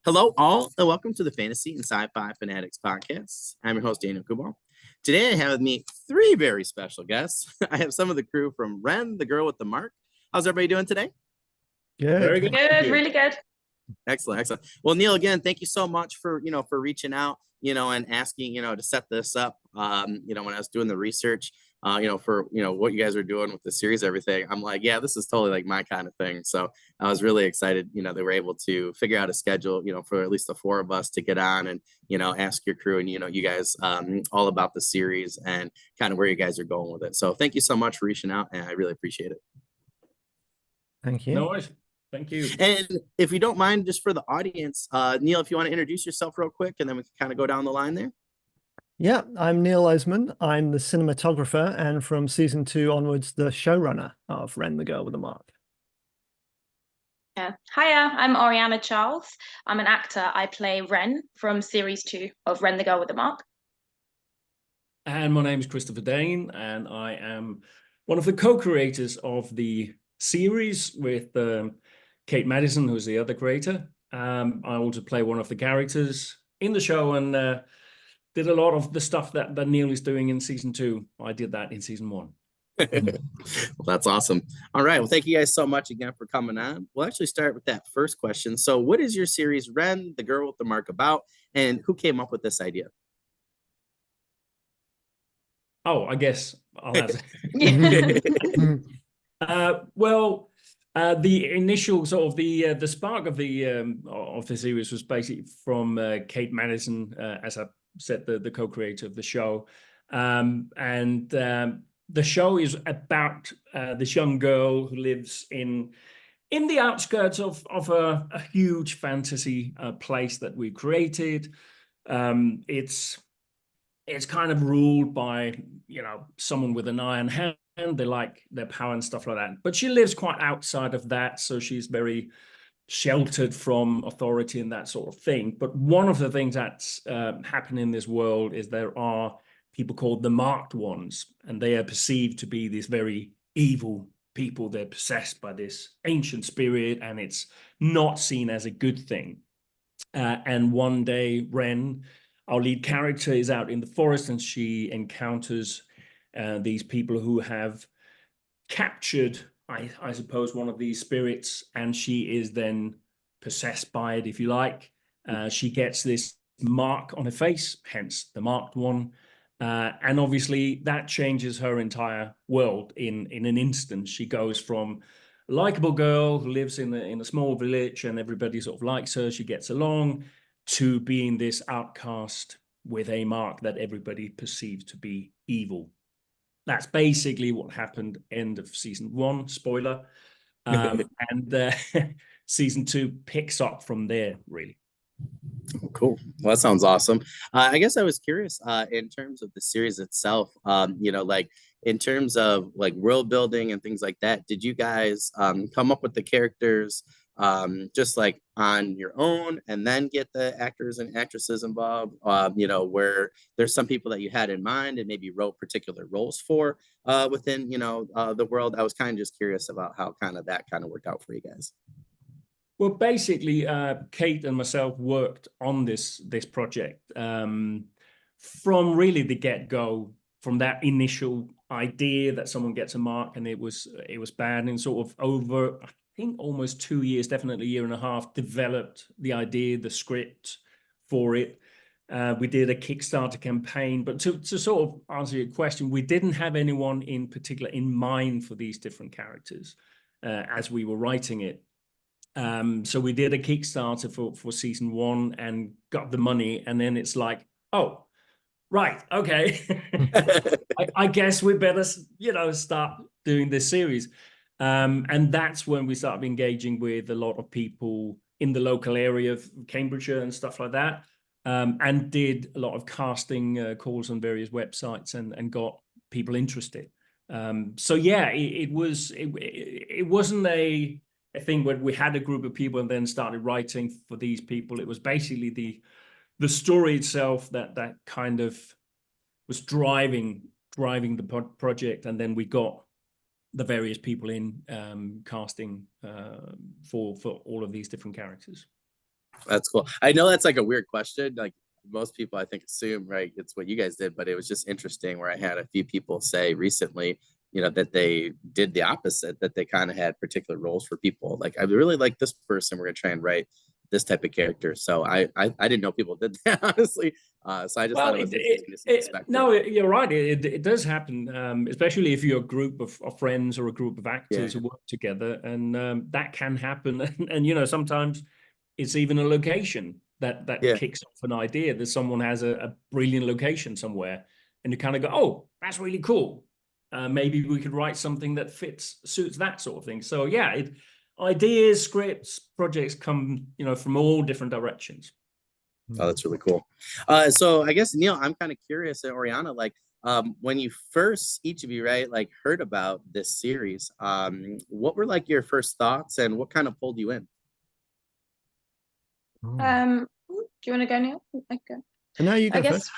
Hello, all, and welcome to the Fantasy and Sci-Fi Fanatics podcast. I'm your host, Daniel Coolbaugh. Today, I have with me three very special guests. I have some of the crew from Ren, the girl with the mark. How's everybody doing today? Very good. Good, really good. Excellent, excellent. Well, Neil, again, thank you so much for for reaching out, and asking, to set this up. When I was doing the research, for what you guys are doing with the series, everything, I'm like, yeah, this is totally like my kind of thing. So I was really excited, that we're able to figure out a schedule, for at least the four of us to get on and ask your crew and you guys all about the series and kind of where you guys are going with it. So thank you so much for reaching out, and I really appreciate it. Thank you. No worries. Thank you. And if you don't mind, just for the audience, Neil, if you want to introduce yourself real quick, and then we can kind of go down the line there. Yeah, I'm Neil Oseman. I'm the cinematographer, and from season 2 onwards, the showrunner of Ren, the Girl with the Mark. Yeah. Hiya, I'm Oriana Charles. I'm an actor. I play Ren from series 2 of Ren, the Girl with the Mark. And my name is Christopher Dane, and I am one of the co-creators of the series with Kate Madison, who's the other creator. I also play one of the characters in the show and did a lot of the stuff that Neil is doing in season 2. I did that in season 1. Well, that's awesome. All right. Well, thank you guys so much again for coming on. We'll actually start with that first question. So what is your series, Ren, the Girl with the Mark, about, and who came up with this idea? Oh, I guess I'll answer. The initial sort of the spark of the series was basically from Kate Madison, as I said, the co-creator of the show, and the show is about this young girl who lives in the outskirts of a huge fantasy place that we created. It's kind of ruled by someone with an iron hand. They like their power and stuff like that. But she lives quite outside of that, so she's very sheltered from authority and that sort of thing. But one of the things that's happening in this world is there are people called the Marked Ones, and they are perceived to be these very evil people. They're possessed by this ancient spirit, and it's not seen as a good thing. And one day, Ren, our lead character, is out in the forest, and she encounters these people who have captured, I suppose, one of these spirits, and she is then possessed by it, if you like. She gets this mark on her face, hence the Marked One. And obviously that changes her entire world in an instant. She goes from a likable girl who lives in a small village and everybody sort of likes her, she gets along, to being this outcast with a mark that everybody perceives to be evil. That's basically what happened end of season 1, spoiler. And season 2 picks up from there, really. Cool. Well, that sounds awesome. I guess I was curious in terms of the series itself, like in terms of like world building and things like that, did you guys come up with the characters just like on your own and then get the actors and actresses involved, where there's some people that you had in mind and maybe wrote particular roles for within, the world? I was kind of just curious about how that worked out for you guys. Well, basically, Kate and myself worked on this project from really the get-go, from that initial idea that someone gets a mark and it was bad, and sort of over, I think, almost 2 years, definitely a year and a half, developed the idea, the script for it. We did a Kickstarter campaign, but to sort of answer your question, we didn't have anyone in particular in mind for these different characters as we were writing it. So we did a Kickstarter for season 1 and got the money, and then it's like, oh, right, okay. I guess we better, start doing this series. And that's when we started engaging with a lot of people in the local area of Cambridgeshire and stuff like that, and did a lot of casting calls on various websites and got people interested. So yeah, it wasn't a thing where we had a group of people and then started writing for these people. It was basically the story itself that kind of was driving the project, and then we got the various people in casting for all of these different characters. That's cool. I know that's like a weird question. Like most people, I think, assume, right, it's what you guys did, but it was just interesting where I had a few people say recently, that they did the opposite, that they kind of had particular roles for people. Like, I really like this person. We're going to try and write this type of character. So I didn't know people did that, honestly. So I just thought it was interesting to see the spectrum. No, you're right. It does happen, especially if you're a group of friends or a group of actors who work together, and that can happen. And sometimes it's even a location that kicks off an idea. That someone has a brilliant location somewhere, and you kind of go, "Oh, that's really cool. Maybe we could write something that suits that sort of thing." So yeah, ideas, scripts, projects come, from all different directions. Oh, that's really cool. So I guess, Neil, I'm kind of curious, and Oriana, like, when you first, each of you, right, like heard about this series, what were like your first thoughts and what kind of pulled you in? Do you want to go, Neil? Okay. No, you go I guess first.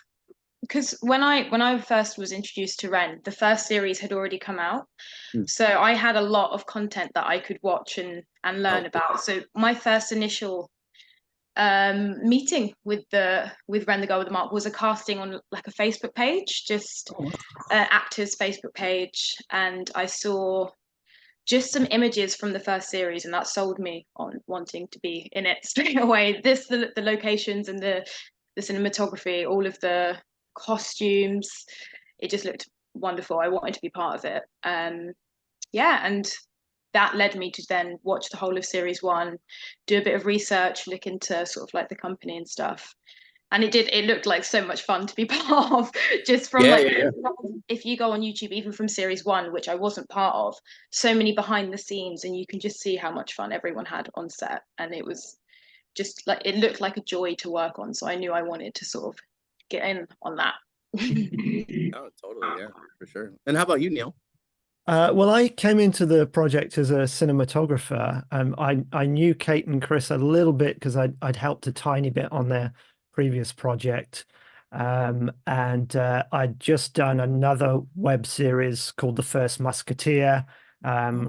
because when I first was introduced to Ren, the first series had already come out. So I had a lot of content that I could watch and learn about. So my first initial meeting with Ren the Girl with the Mark was a casting on like a Facebook page, just actors Facebook page, and I saw just some images from the first series, and that sold me on wanting to be in it straight away. The locations and the cinematography, all of the costumes, it just looked wonderful. I wanted to be part of it. And that led me to then watch the whole of series 1, do a bit of research, look into sort of like the company and stuff. And it looked like so much fun to be part of, just from if you go on YouTube, even from series 1, which I wasn't part of, so many behind the scenes, and you can just see how much fun everyone had on set. And it was just like, it looked like a joy to work on. So I knew I wanted to sort of get in on that. Oh, totally. Yeah, for sure. And how about you, Neil? Well, I came into the project as a cinematographer. I knew Kate and Chris a little bit because I'd helped a tiny bit on their previous project. And I'd just done another web series called The First Musketeer,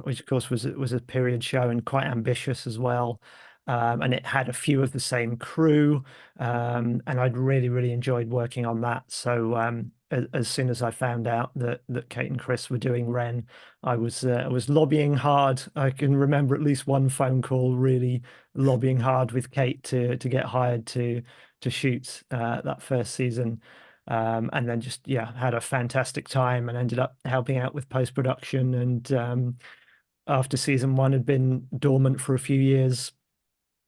which of course was a period show and quite ambitious as well. And it had a few of the same crew, and I'd really enjoyed working on that. So as soon as I found out that Kate and Chris were doing Ren, I was lobbying hard. I can remember at least one phone call, really lobbying hard with Kate to get hired to shoot that first season, and then just had a fantastic time and ended up helping out with post-production. And after season 1 had been dormant for a few years,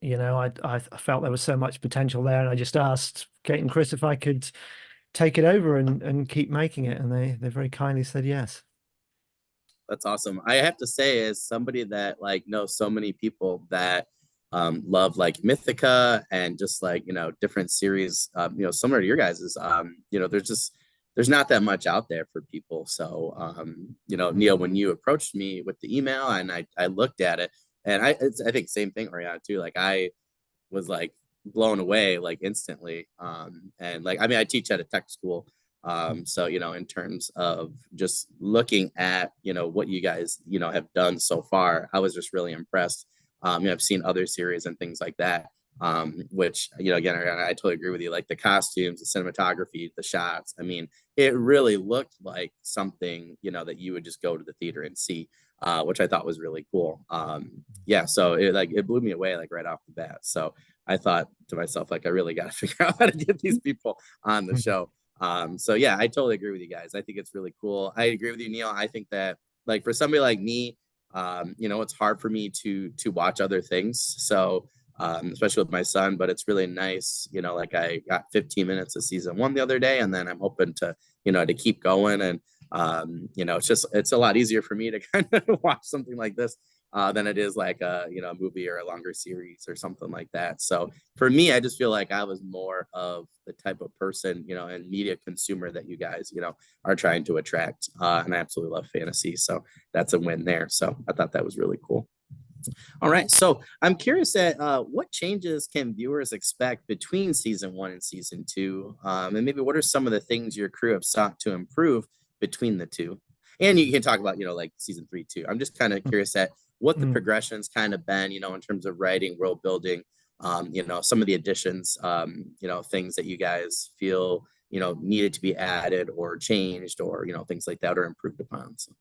I felt there was so much potential there, and I just asked Kate and Chris if I could take it over and keep making it, and they very kindly said yes. That's awesome. I have to say, as somebody that like knows so many people that love like Mythica and just like different series, similar to your guys's, there's not that much out there for people. So Neil, when you approached me with the email and I looked at it, and I think same thing, Oriana, too. Like I was like blown away like instantly. And like, I mean, I teach at a tech school. So, in terms of just looking at, what you guys, have done so far, I was just really impressed. I've seen other series and things like that, which, again, I totally agree with you. Like the costumes, the cinematography, the shots. I mean, it really looked like something, that you would just go to the theater and see, which I thought was really cool. So it blew me away like right off the bat. So I thought to myself, like, I really got to figure out how to get these people on the show. I totally agree with you guys. I think it's really cool. I agree with you, Neil. I think that like for somebody like me, it's hard for me to watch other things. So especially with my son, but it's really nice, like I got 15 minutes of season 1 the other day, and then I'm open to, to keep going. And, it's a lot easier for me to kind of watch something like this than it is like a movie or a longer series or something like that. So for me, I just feel like I was more of the type of person, and media consumer that you guys, are trying to attract. And I absolutely love fantasy. So that's a win there. So I thought that was really cool. All right. So I'm curious at what changes can viewers expect between season 1 and season 2? And maybe what are some of the things your crew have sought to improve between the two? And you can talk about, like season 3 too. I'm just kind of curious at what the progression's kind of been, in terms of writing, world building, you know, some of the additions, you know, things that you guys feel, you know, needed to be added or changed, or, you know, things like that, or improved upon. So.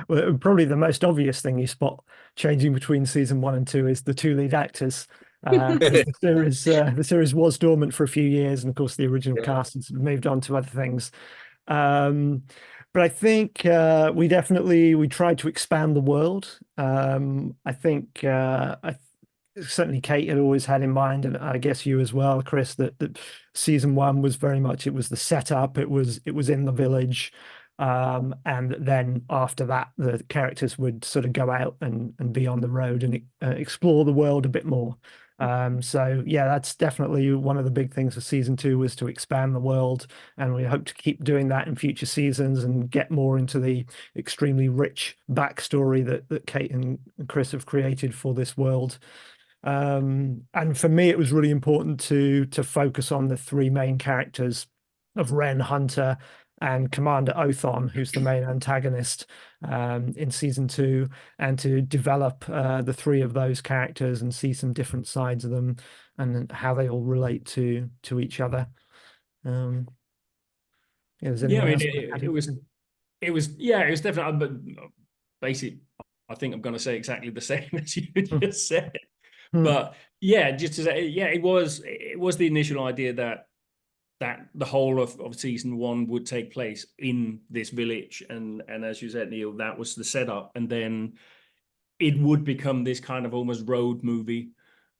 Well, probably the most obvious thing you spot changing between season 1 and 2 is the 2 lead actors. The series was dormant for a few years, and of course the original cast has moved on to other things. But I think we tried to expand the world. I think certainly Kate had always had in mind, and I guess you as well, Chris, that season 1 was very much, it was the setup, it was in the village. And then after that, the characters would sort of go out and be on the road and explore the world a bit more. So yeah, that's definitely one of the big things for season 2, was to expand the world, and we hope to keep doing that in future seasons and get more into the extremely rich backstory that Kate and Chris have created for this world. And for me, it was really important to focus on the 3 main characters of Ren, Hunter, and Commander Othon, who's the main antagonist in season 2, and to develop the 3 of those characters and see some different sides of them and how they all relate to each other. Yeah, I mean, it was definitely, but basically, I think I'm going to say exactly the same as you just said. But yeah, just to say, yeah, it was the initial idea that the whole of season 1 would take place in this village, and as you said, Neil, that was the setup, and then it would become this kind of almost road movie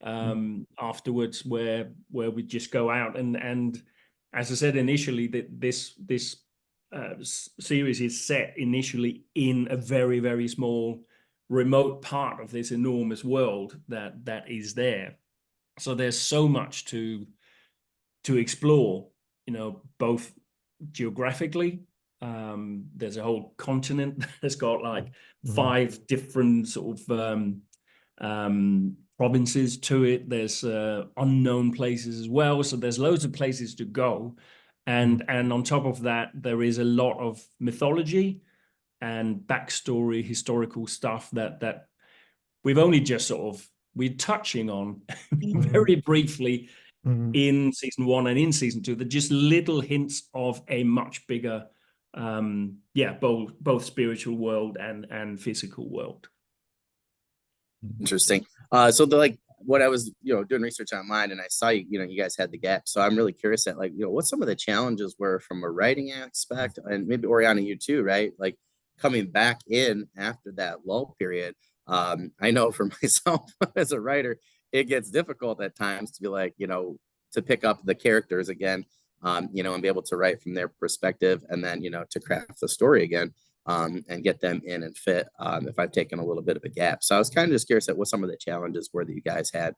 afterwards, where we just go out and as I said initially, that this series is set initially in a very, very small remote part of this enormous world that is there. So there's so much to explore, you know, both geographically. There's a whole continent that's got like 5 different sort of provinces to it. There's unknown places as well. So there's loads of places to go. And on top of that, there is a lot of mythology and backstory, historical stuff that we've only just we're touching on very briefly in season 1 and in season 2. They're just little hints of a much bigger, both spiritual world and physical world. Interesting. So what I was, you know, doing research online, and I saw you guys had the gap. So I'm really curious at, like, you know, what some of the challenges were from a writing aspect, and maybe Oriana, you too, right? Like coming back in after that lull period. I know for myself as a writer, it gets difficult at times to be like, you know, to pick up the characters again, you know, and be able to write from their perspective, and then, you know, to craft the story again, and get them in and fit, if I've taken a little bit of a gap. So I was kind of just curious at what some of the challenges were that you guys had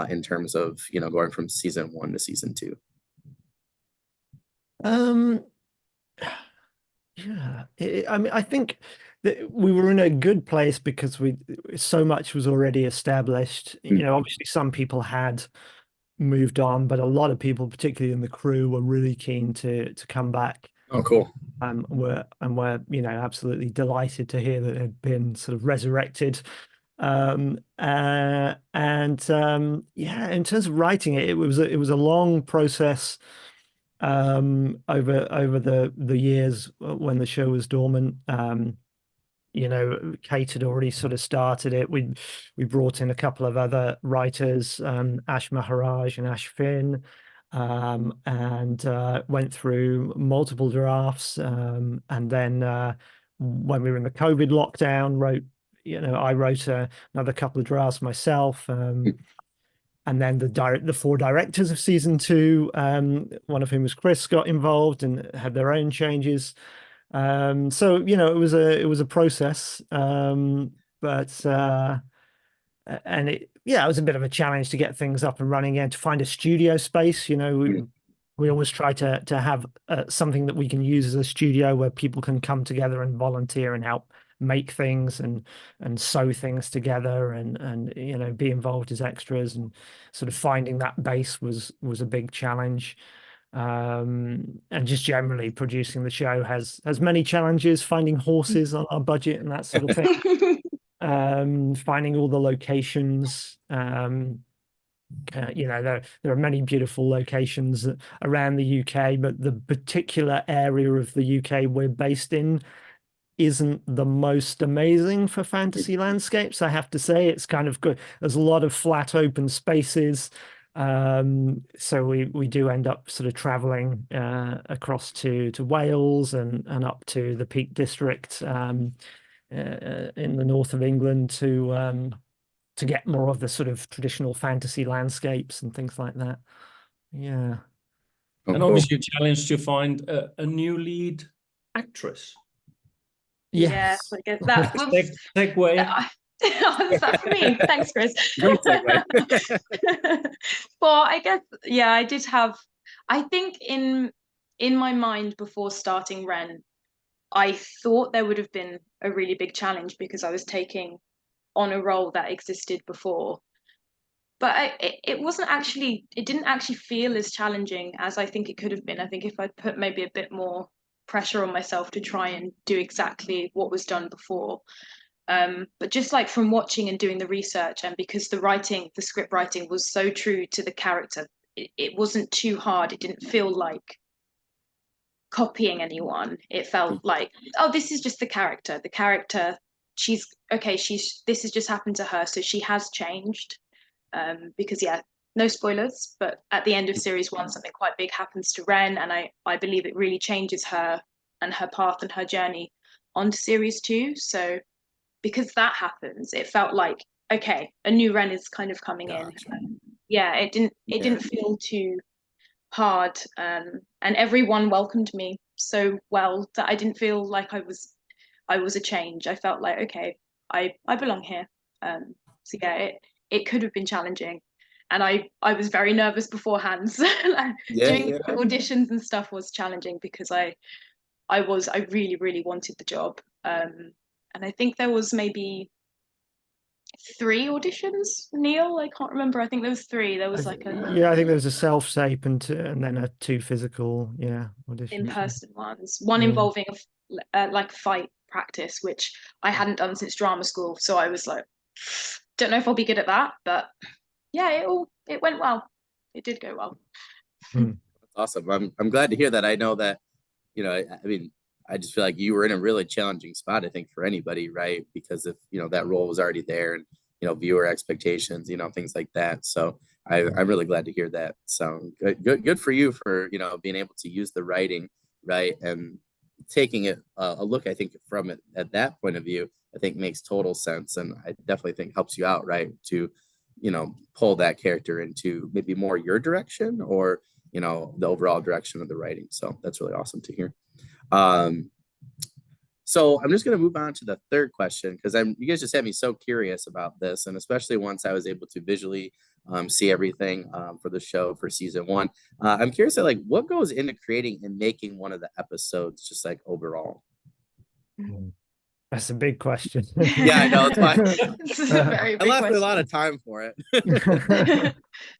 in terms of, you know, going from season 1 to season 2. Yeah, I mean, I think that we were in a good place because so much was already established. You know, obviously some people had moved on, but a lot of people, particularly in the crew, were really keen to come back. Oh, cool. We're you know, absolutely delighted to hear that it had been sort of resurrected. Yeah, in terms of writing it, it was a long process over the years when the show was dormant. You know, Kate had already sort of started it. We brought in a couple of other writers, Ash Maharaj and Ash Finn, and went through multiple drafts. And then when we were in the COVID lockdown, I wrote another couple of drafts myself. And then the 4 directors of season 2, one of whom was Chris, got involved and had their own changes. So, you know, it was a process, but it was a bit of a challenge to get things up and running and to find a studio space. You know, we always try to have something that we can use as a studio where people can come together and volunteer and help make things and sew things together and you know, be involved as extras, and sort of finding that base was a big challenge. And just generally producing the show has many challenges, finding horses on our budget and that sort of thing. Finding all the locations, You know, there are many beautiful locations around the UK, but the particular area of the UK we're based in isn't the most amazing for fantasy landscapes, I have to say. It's kind of good. There's a lot of flat open spaces. So we do end up sort of traveling across to Wales and up to the Peak District in the north of England to get more of the sort of traditional fantasy landscapes and things like that. Yeah. And obviously, you're challenged to find a new lead actress. Yes. Yeah, I guess that was segue. Was that for me? Thanks, Chris. Great segue. Well, I guess, yeah, I did have, I think in my mind before starting Ren, I thought there would have been a really big challenge because I was taking on a role that existed before. But it wasn't actually, it didn't actually feel as challenging as I think it could have been. I think if I'd put maybe a bit more pressure on myself to try and do exactly what was done before. But just like from watching and doing the research, and because the script writing was so true to the character, it wasn't too hard. It didn't feel like copying anyone. It felt like, oh, this is just the character. The character, this has just happened to her, so she has changed. Because yeah, no spoilers, but at the end of series 1, something quite big happens to Ren, and I believe it really changes her and her path and her journey onto series 2. So because that happens, it felt like, okay, a new Ren is kind of coming in. Yeah, it didn't feel too hard, and everyone welcomed me so well that I didn't feel like I was a change. I felt like, okay, I belong here. So yeah, it could have been challenging, and I was very nervous beforehand. Doing auditions and stuff was challenging because I really wanted the job, and I think there was maybe 3 auditions. Neil, I can't remember. I think there was 3. There was I think there was a self-tape and then 2 physical auditions, in-person ones. One involving like fight practice, which I hadn't done since drama school, so I was like, don't know if I'll be good at that, but yeah, it went well. It did go well. That's awesome. I'm glad to hear that. I know that, I mean, I just feel like you were in a really challenging spot, I think, for anybody, right? Because if, that role was already there and, viewer expectations, things like that. So I'm really glad to hear that. So good for you for, being able to use the writing, right? And taking it a look, I think, from it at that point of view, I think makes total sense. And I definitely think helps you out, right? To, pull that character into maybe more your direction or, the overall direction of the writing. So that's really awesome to hear. So I'm just going to move on to the third question, because you guys just had me so curious about this. And especially once I was able to visually see everything for the show for season 1. I'm curious at what goes into creating and making one of the episodes, just like overall. That's a big question. Yeah, I know. It's fine. This is a very big I left question. a lot of time for it.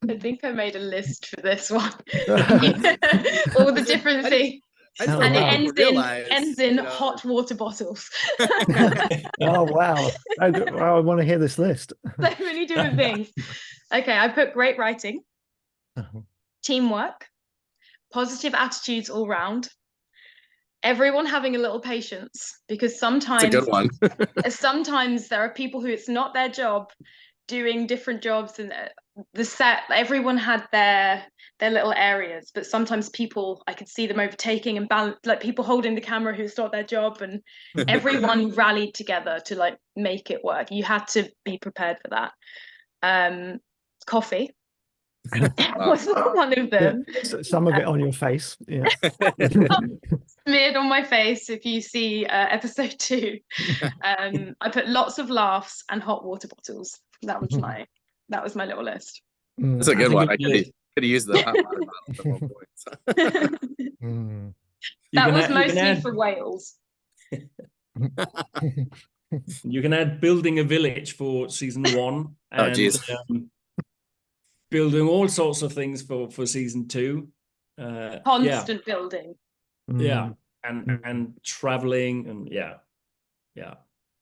I think I made a list for this one. All the different things. And it ends in hot water bottles. Oh, wow. I want to hear this list. So many different things. Okay, I put great writing, teamwork, positive attitudes all round, everyone having a little patience, because sometimes it's a good one. Sometimes there are people who it's not their job doing different jobs, and the set, everyone had their little areas, but sometimes people, I could see them overtaking and balance, like people holding the camera who's not their job, and everyone rallied together to make it work. You had to be prepared for that. Coffee was one of them. Yeah. Some of it on your face. Yeah. Smeared on my face if you see episode 2. I put lots of laughs and hot water bottles. That was my little list. That's a good one. I could have used the hot water bottles at one point. That was mostly for Wales. You can add building a village for season 1 and building all sorts of things for season 2. Constant building. Yeah, and traveling, and yeah.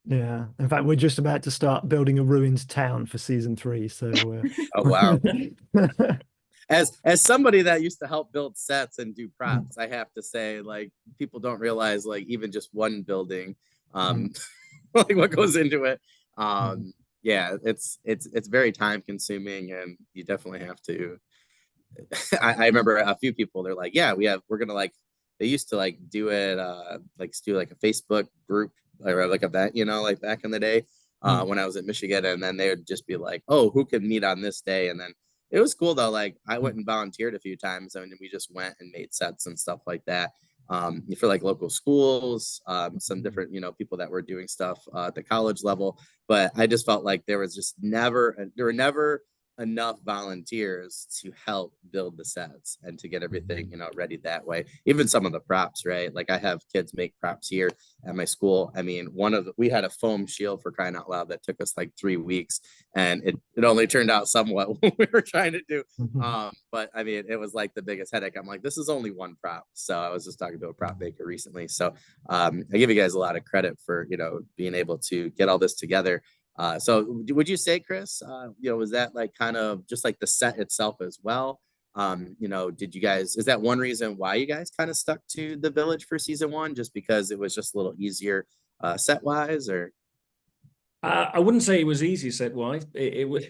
Yeah. In fact, we're just about to start building a ruined town for season 3. So Oh wow. As somebody that used to help build sets and do props, I have to say, like, people don't realize, like, even just one building, like what goes into it. Yeah, it's very time consuming, and you definitely have to. I remember a few people, they're like, yeah, we're gonna, like, they used to like do it, like do like a Facebook group or like event, like back in the day, when I was at Michigan, and then they would just be like, oh, who can meet on this day, and then it was cool though. Like I went and volunteered a few times, and we just went and made sets and stuff like that, for like local schools, some different, people that were doing stuff at the college level. But I just felt like there were never enough volunteers to help build the sets and to get everything ready that way. Even some of the props, right? Like I have kids make props here at my school. I mean, we had a foam shield, for crying out loud, that took us like 3 weeks, and it only turned out somewhat what we were trying to do. But I mean, it was like the biggest headache. I'm like, this is only one prop. So I was just talking to a prop maker recently, so I give you guys a lot of credit for being able to get all this together. So would you say, Chris, was that like kind of just like the set itself as well? Did you guys, is that one reason why you guys kind of stuck to the village for season 1, just because it was just a little easier set wise, or? I wouldn't say it was easy set wise. It was.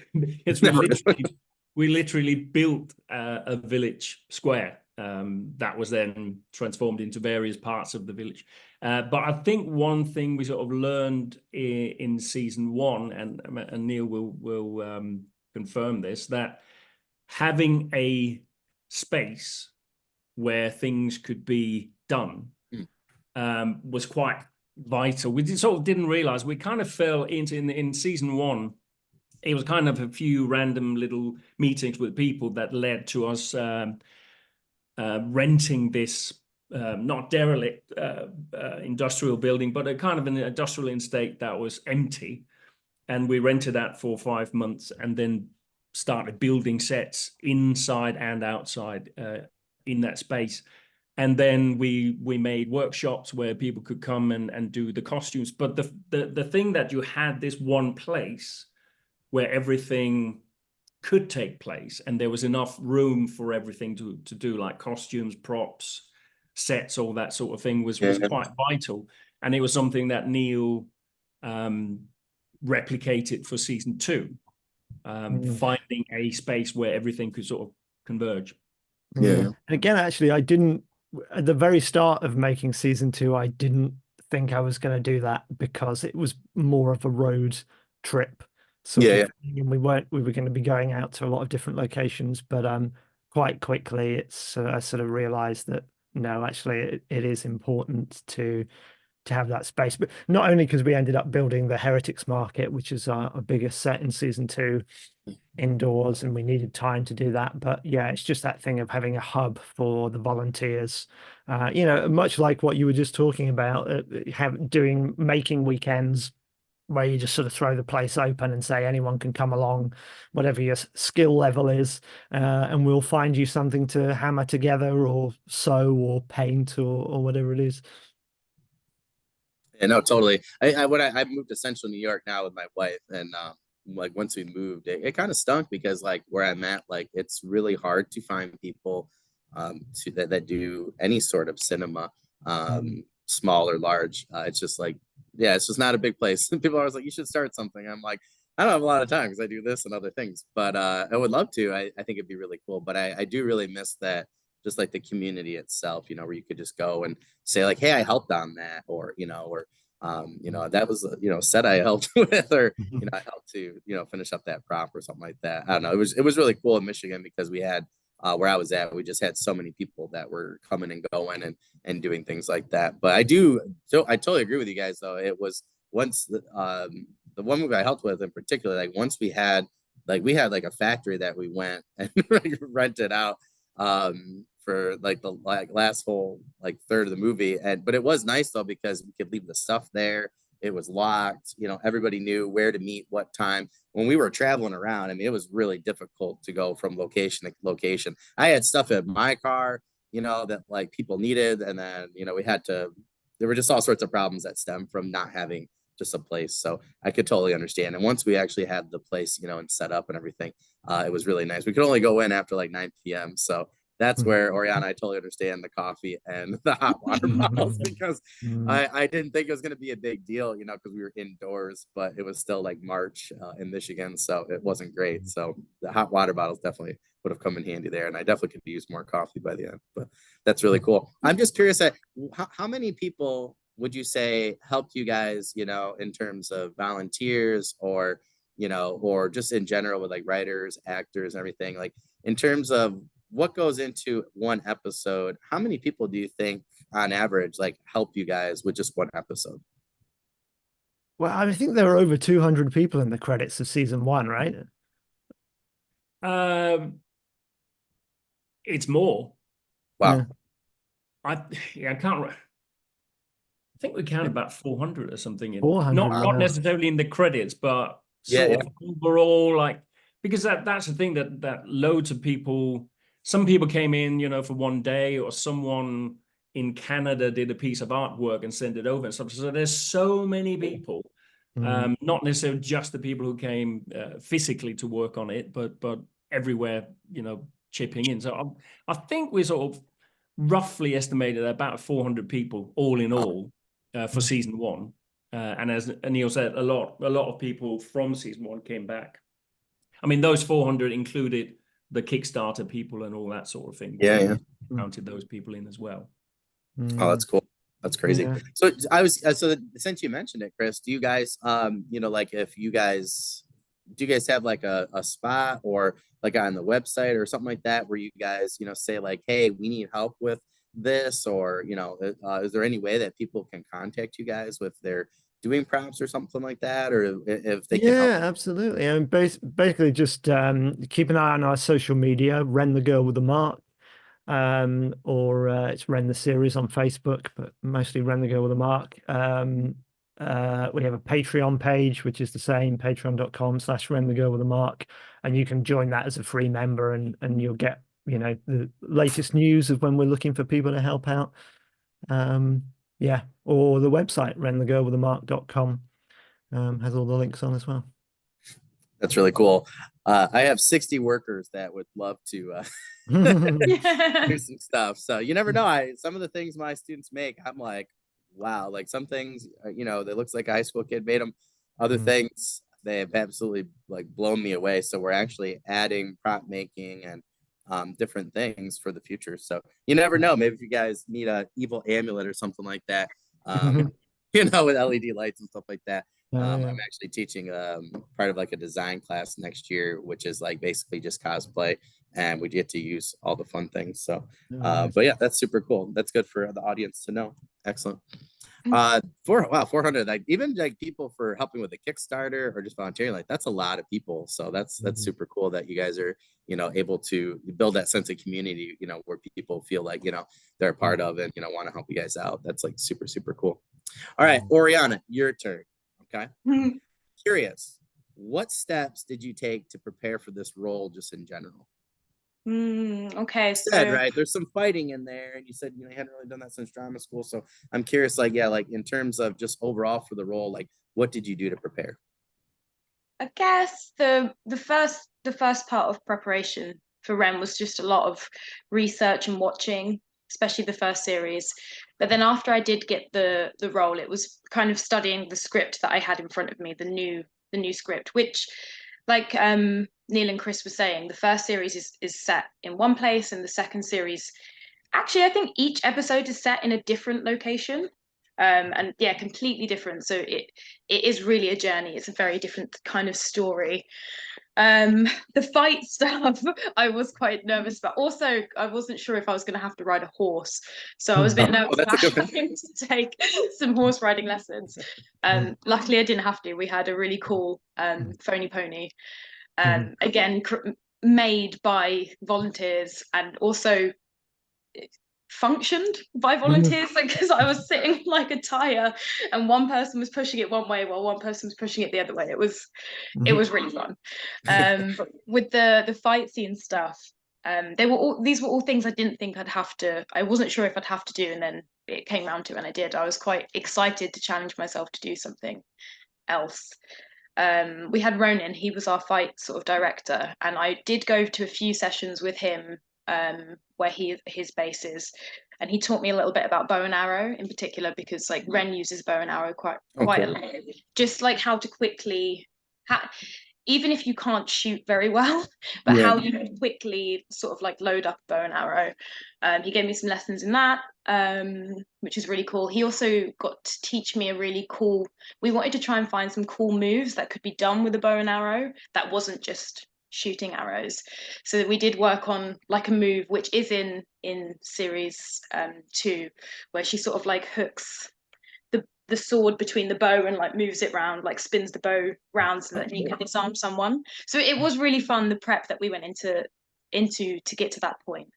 We literally built a village square that was then transformed into various parts of the village. But I think one thing we sort of learned in season 1, and Neil will confirm this, that having a space where things could be done was quite vital. We sort of didn't realize, we kind of fell into in season 1. It was kind of a few random little meetings with people that led to us renting this not derelict industrial building, but a kind of an industrial estate that was empty. And we rented that for 5 months and then started building sets inside and outside in that space. And then we made workshops where people could come and do the costumes. But the thing that you had this one place where everything could take place, and there was enough room for everything to do, like costumes, props, sets, all that sort of thing was quite vital. And it was something that Neil replicated for season 2, finding a space where everything could sort of converge. And again, actually, I didn't, at the very start of making season 2, I didn't think I was going to do that, because it was more of a road trip sort of thing, and we were going to be going out to a lot of different locations. But quite quickly it's I sort of realized that no, actually it is important to have that space. But not only because we ended up building the Heretics Market, which is our biggest set in season 2, indoors, and we needed time to do that, but yeah, it's just that thing of having a hub for the volunteers, much like what you were just talking about, making weekends where you just sort of throw the place open and say anyone can come along, whatever your skill level is, and we'll find you something to hammer together or sew or paint or whatever it is. Yeah, no, totally. I moved to Central New York now with my wife, and like once we moved, it kind of stunk, because like where I'm at, like it's really hard to find people that do any sort of cinema, small or large. It's just like, yeah, it's just not a big place. People are always like, you should start something. I'm like, I don't have a lot of time because I do this and other things, but I would love to. I think it'd be really cool, but I do really miss that, just like the community itself, where you could just go and say like, hey, I helped on that, or that was set I helped with, or I helped to finish up that prop or something like that. I don't know. It was really cool in Michigan, because we had where I was at, we just had so many people that were coming and going and doing things like that. But I totally agree with you guys, though. It was once the one movie I helped with in particular, like once we had like a factory that we went and rented out for like the last whole like third of the movie. But it was nice though, because we could leave the stuff there. It was locked, everybody knew where to meet, what time. When we were traveling around, I mean, it was really difficult to go from location to location. I had stuff in my car, that like people needed. And then, there were just all sorts of problems that stem from not having just a place. So I could totally understand. And once we actually had the place, you know, and set up and everything, it was really nice. We could only go in after like 9 p.m. So that's where Oriana, I totally understand the coffee and the hot water bottles, because I didn't think it was going to be a big deal, you know, because we were indoors, but it was still like March in Michigan, so it wasn't great. So the hot water bottles definitely would have come in handy there, and I definitely could use more coffee by the end. But that's really cool. I'm just curious, how many people would you say helped you guys, you know, in terms of volunteers, or you know, or just in general with like writers, actors, everything, like in terms of what goes into one episode? How many people do you think on average like help you guys with just one episode? Well, I think there are over 200 people in the credits of season 1, right? It's more. Wow. I can't. I think we counted about 400 or something. 400, not necessarily in the credits, but sort of overall, like, because that's the thing that loads of people. Some people came in, you know, for one day, or someone in Canada did a piece of artwork and sent it over and stuff. So there's so many people, not necessarily just the people who came physically to work on it, but everywhere, you know, chipping in. So I think we sort of roughly estimated about 400 people all in all for season 1. And as Neil said, a lot of people from season 1 came back. I mean, those 400 included the Kickstarter people and all that sort of thing. Yeah. Counted those people in as well. Oh, that's cool. That's crazy. Yeah. So so since you mentioned it, Chris, do you guys, you know, like if you guys, do you guys have like a spot or like on the website or something like that where you guys, you know, say like, hey, we need help with this, or, you know, is there any way that people can contact you guys with their doing props or something like that, or if they can help? Absolutely. And basically just keep an eye on our social media, Ren the Girl with the Mark, or it's Ren the Series on Facebook, but mostly Ren the Girl with a Mark. We have a Patreon page, which is the same, patreon.com/Ren the Girl with a Mark, and you can join that as a free member, and you'll get, you know, the latest news of when we're looking for people to help out. Or the website, renthegirlwithamark.com, has all the links on as well. That's really cool. I have 60 workers that would love to do some stuff. So you never know. Some of the things my students make, I'm like, wow. Like some things, you know, that looks like a high school kid made them. Other things, they have absolutely like blown me away. So we're actually adding prop making and different things for the future. So you never know. Maybe if you guys need a evil amulet or something like that, you know, with LED lights and stuff like that. I'm actually teaching part of like a design class next year, which is like basically just cosplay, and we get to use all the fun things. So, but yeah, that's super cool. That's good for the audience to know. Excellent. 400, like even like people for helping with the Kickstarter or just volunteering, like that's a lot of people. So that's super cool that you guys are, you know, able to build that sense of community, you know, where people feel like, you know, they're a part of it, you know, want to help you guys out. That's like super, super cool. All right, Oriana, your turn. Okay. Curious, what steps did you take to prepare for this role just in general? Okay, so right, there's some fighting in there, and you said, you know, you hadn't really done that since drama school. So I'm curious, like, yeah, like in terms of just overall for the role, like what did you do to prepare? I guess the first part of preparation for Ren was just a lot of research and watching, especially the first series. But then after I did get the role, it was kind of studying the script that I had in front of me, the new script, which, like Neil and Chris were saying, the first series is set in one place, and the second series, actually, I think each episode is set in a different location. And yeah, completely different. So it is really a journey. It's a very different kind of story. The fight stuff I was quite nervous about. Also, I wasn't sure if I was going to have to ride a horse, so I was a bit nervous about having to take some horse riding lessons. Luckily I didn't have to. We had a really cool phony pony, again made by volunteers, and also functioned by volunteers, because I was sitting like a tire, and one person was pushing it one way while one person was pushing it the other way. It was really fun. But with the fight scene stuff, these were all things I didn't think I wasn't sure if I'd have to do, and then it came around to it and I did. I was quite excited to challenge myself to do something else. We had Ronan, he was our fight sort of director, and I did go to a few sessions with him where his base is, and he taught me a little bit about bow and arrow in particular, because like Ren uses bow and arrow quite a lot, just like how to quickly even if you can't shoot very well, but how you can quickly sort of like load up a bow and arrow. He gave me some lessons in that, which is really cool. He also got to teach me we wanted to try and find some cool moves that could be done with a bow and arrow that wasn't just shooting arrows. So we did work on like a move which is in series 2, where she sort of like hooks the sword between the bow and like moves it round, like spins the bow round so that you can disarm someone. So it was really fun, the prep that we went into to get to that point.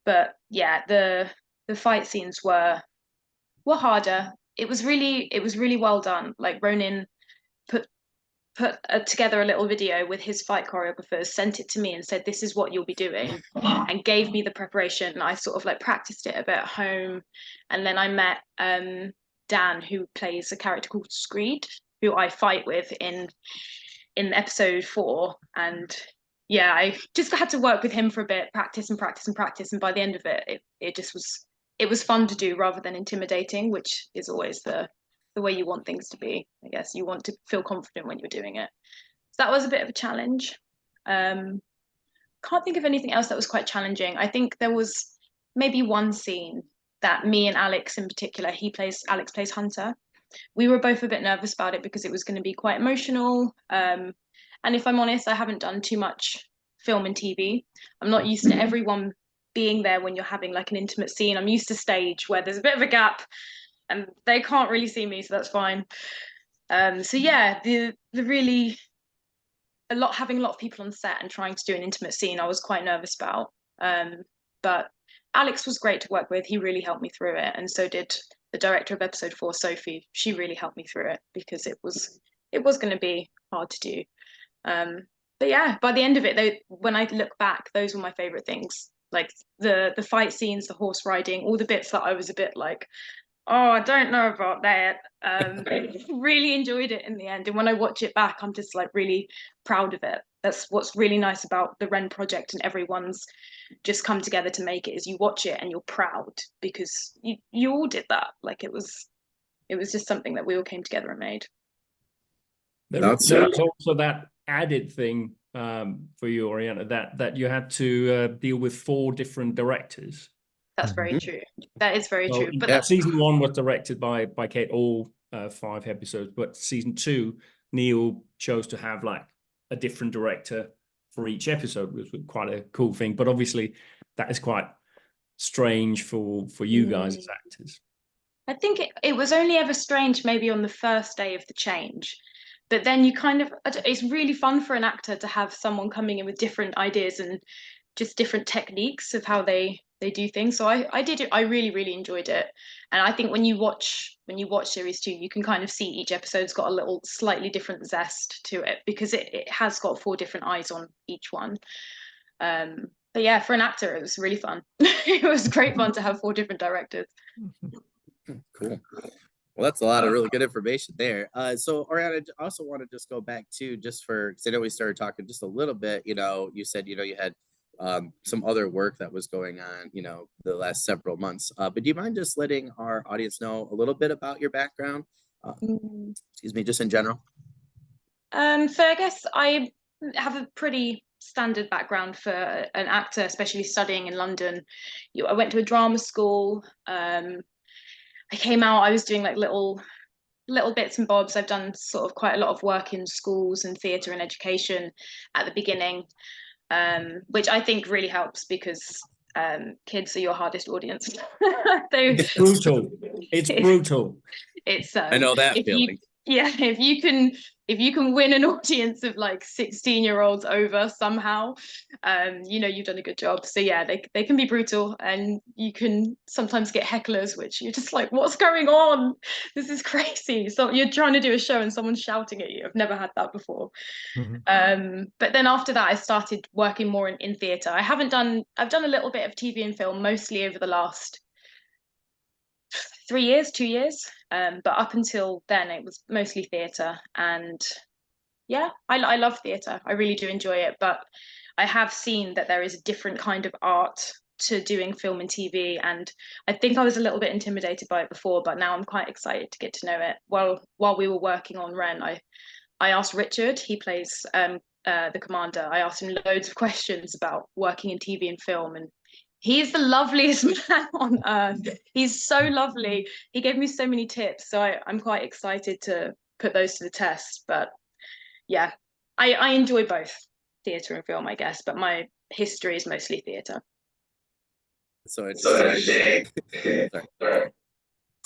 But yeah, the fight scenes were harder. It was really well done. Like Ronan put together a little video with his fight choreographers, sent it to me and said, this is what you'll be doing, and gave me the preparation. I sort of like practiced it a bit at home, and then I met Dan, who plays a character called Screed, who I fight with in episode 4, and yeah, I just had to work with him for a bit, practice, and by the end of it it was fun to do rather than intimidating, which is always the way you want things to be. I guess you want to feel confident when you're doing it. So that was a bit of a challenge. Can't think of anything else that was quite challenging. I think there was maybe one scene that me and Alex in particular, Alex plays Hunter. We were both a bit nervous about it because it was going to be quite emotional. And if I'm honest, I haven't done too much film and TV. I'm not used to everyone being there when you're having like an intimate scene. I'm used to stage where there's a bit of a gap and they can't really see me, so that's fine. So yeah, having a lot of people on set and trying to do an intimate scene, I was quite nervous about. But Alex was great to work with. He really helped me through it, and so did the director of episode 4, Sophie. She really helped me through it because it was going to be hard to do. But yeah, by the end of it, when I look back, those were my favorite things. Like the fight scenes, the horse riding, all the bits that I was a bit like, oh, I don't know about that. Really enjoyed it in the end. And when I watch it back, I'm just like really proud of it. That's what's really nice about the Ren project, and everyone's just come together to make it, is you watch it and you're proud because you all did that. Like it was just something that we all came together and made. There was also that added thing for you, Oriana, that you had to deal with 4 different directors. That's very true. That is very true. But season 1 was directed by Kate, all 5 episodes, but season 2, Neil chose to have like a different director for each episode, which was quite a cool thing. But obviously, that is quite strange for you guys as actors. I think it was only ever strange maybe on the first day of the change. But then you it's really fun for an actor to have someone coming in with different ideas and just different techniques of how they do things. So I did it. I really, really enjoyed it. And I think when you watch series 2, you can kind of see each episode's got a little slightly different zest to it because it has got 4 different eyes on each one. But yeah, for an actor, it was really fun. It was great fun to have 4 different directors. Cool. Well, that's a lot of really good information there. So Oriana, I also want to just go back to because I know we started talking just a little bit, you said, you had some other work that was going on, the last several months. But do you mind just letting our audience know a little bit about your background? Excuse me, just in general. So I guess I have a pretty standard background for an actor, especially studying in London. I went to a drama school. I came out, I was doing like little bits and bobs. I've done sort of quite a lot of work in schools and theatre and education at the beginning, which I think really helps because kids are your hardest audience. It's brutal. It's brutal. It's I know that feeling. yeah, if you can win an audience of like 16-year-olds over somehow, you know, you've done a good job. So yeah, they can be brutal, and you can sometimes get hecklers, which you're just like, what's going on? This is crazy. So you're trying to do a show and someone's shouting at you. I've never had that before. But then after that, I started working more in theatre. I've done a little bit of TV and film, mostly over the last 2 years. But up until then, it was mostly theatre. And yeah, I love theatre. I really do enjoy it. But I have seen that there is a different kind of art to doing film and TV. And I think I was a little bit intimidated by it before, but now I'm quite excited to get to know it. While we were working on Ren, I asked Richard, he plays the commander, I asked him loads of questions about working in TV and film, and he's the loveliest man on earth. He's so lovely. He gave me so many tips, so I'm quite excited to put those to the test. But yeah, I enjoy both theatre and film, I guess, but my history is mostly theatre. So interesting. Sorry.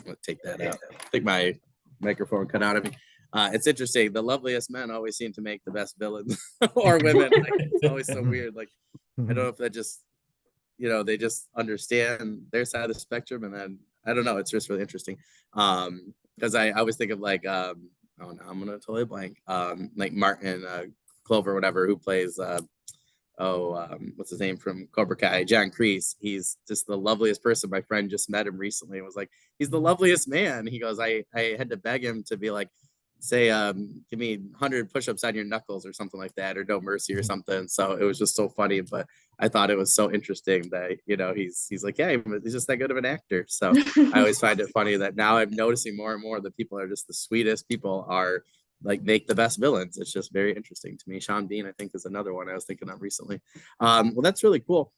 I'll take that out. I think my microphone cut out of me. It's interesting. The loveliest men always seem to make the best villains or women. Like, it's always so weird. Like, I don't know if that just, you know, they just understand their side of the spectrum, and then I don't know. It's just really interesting. Because I always think of like, oh no, I'm gonna totally blank. Like Martin Clover, whatever, who plays what's his name from Cobra Kai, John Kreese. He's just the loveliest person. My friend just met him recently and was like, he's the loveliest man. He goes, I had to beg him to be like, say, give me 100 push-ups on your knuckles or something like that, or no mercy or something. So it was just so funny, but I thought it was so interesting that, you know, he's like, yeah, he's just that good of an actor. So I always find it funny that now I'm noticing more and more that people are just the sweetest people, are like make the best villains. It's just very interesting to me. Sean Bean, I think, is another one I was thinking of recently. Well, that's really cool.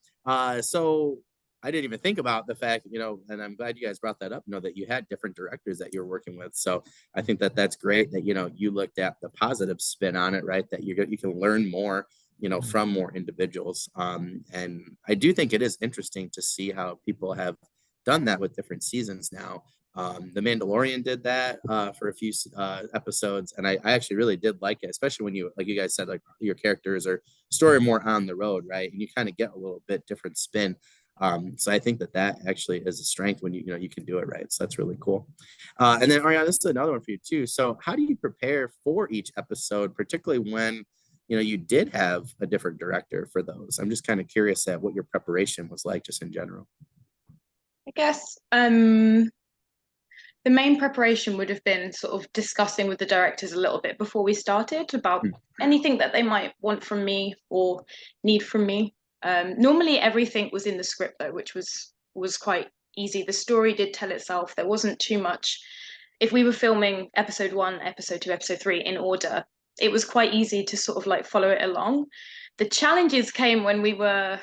So I didn't even think about the fact, you know, and I'm glad you guys brought that up, you know, that you had different directors that you're working with. So I think that that's great that, you know, you looked at the positive spin on it, right? That you can learn more, you know, from more individuals. And I do think it is interesting to see how people have done that with different seasons now. The Mandalorian did that for a few episodes, and I actually really did like it, especially when you, like you guys said, like your characters are story more on the road, right? And you kind of get a little bit different spin. So I think that actually is a strength when you can do it right. So that's really cool. And then Oriana, this is another one for you too. So how do you prepare for each episode, particularly when, you know, you did have a different director for those? I'm just kind of curious at what your preparation was like just in general. I guess the main preparation would have been sort of discussing with the directors a little bit before we started about anything that they might want from me or need from me. Normally everything was in the script though, which was quite easy. The story did tell itself. There wasn't too much. If we were filming episode 1, episode 2, episode 3 in order, it was quite easy to sort of like follow it along. The challenges came when we were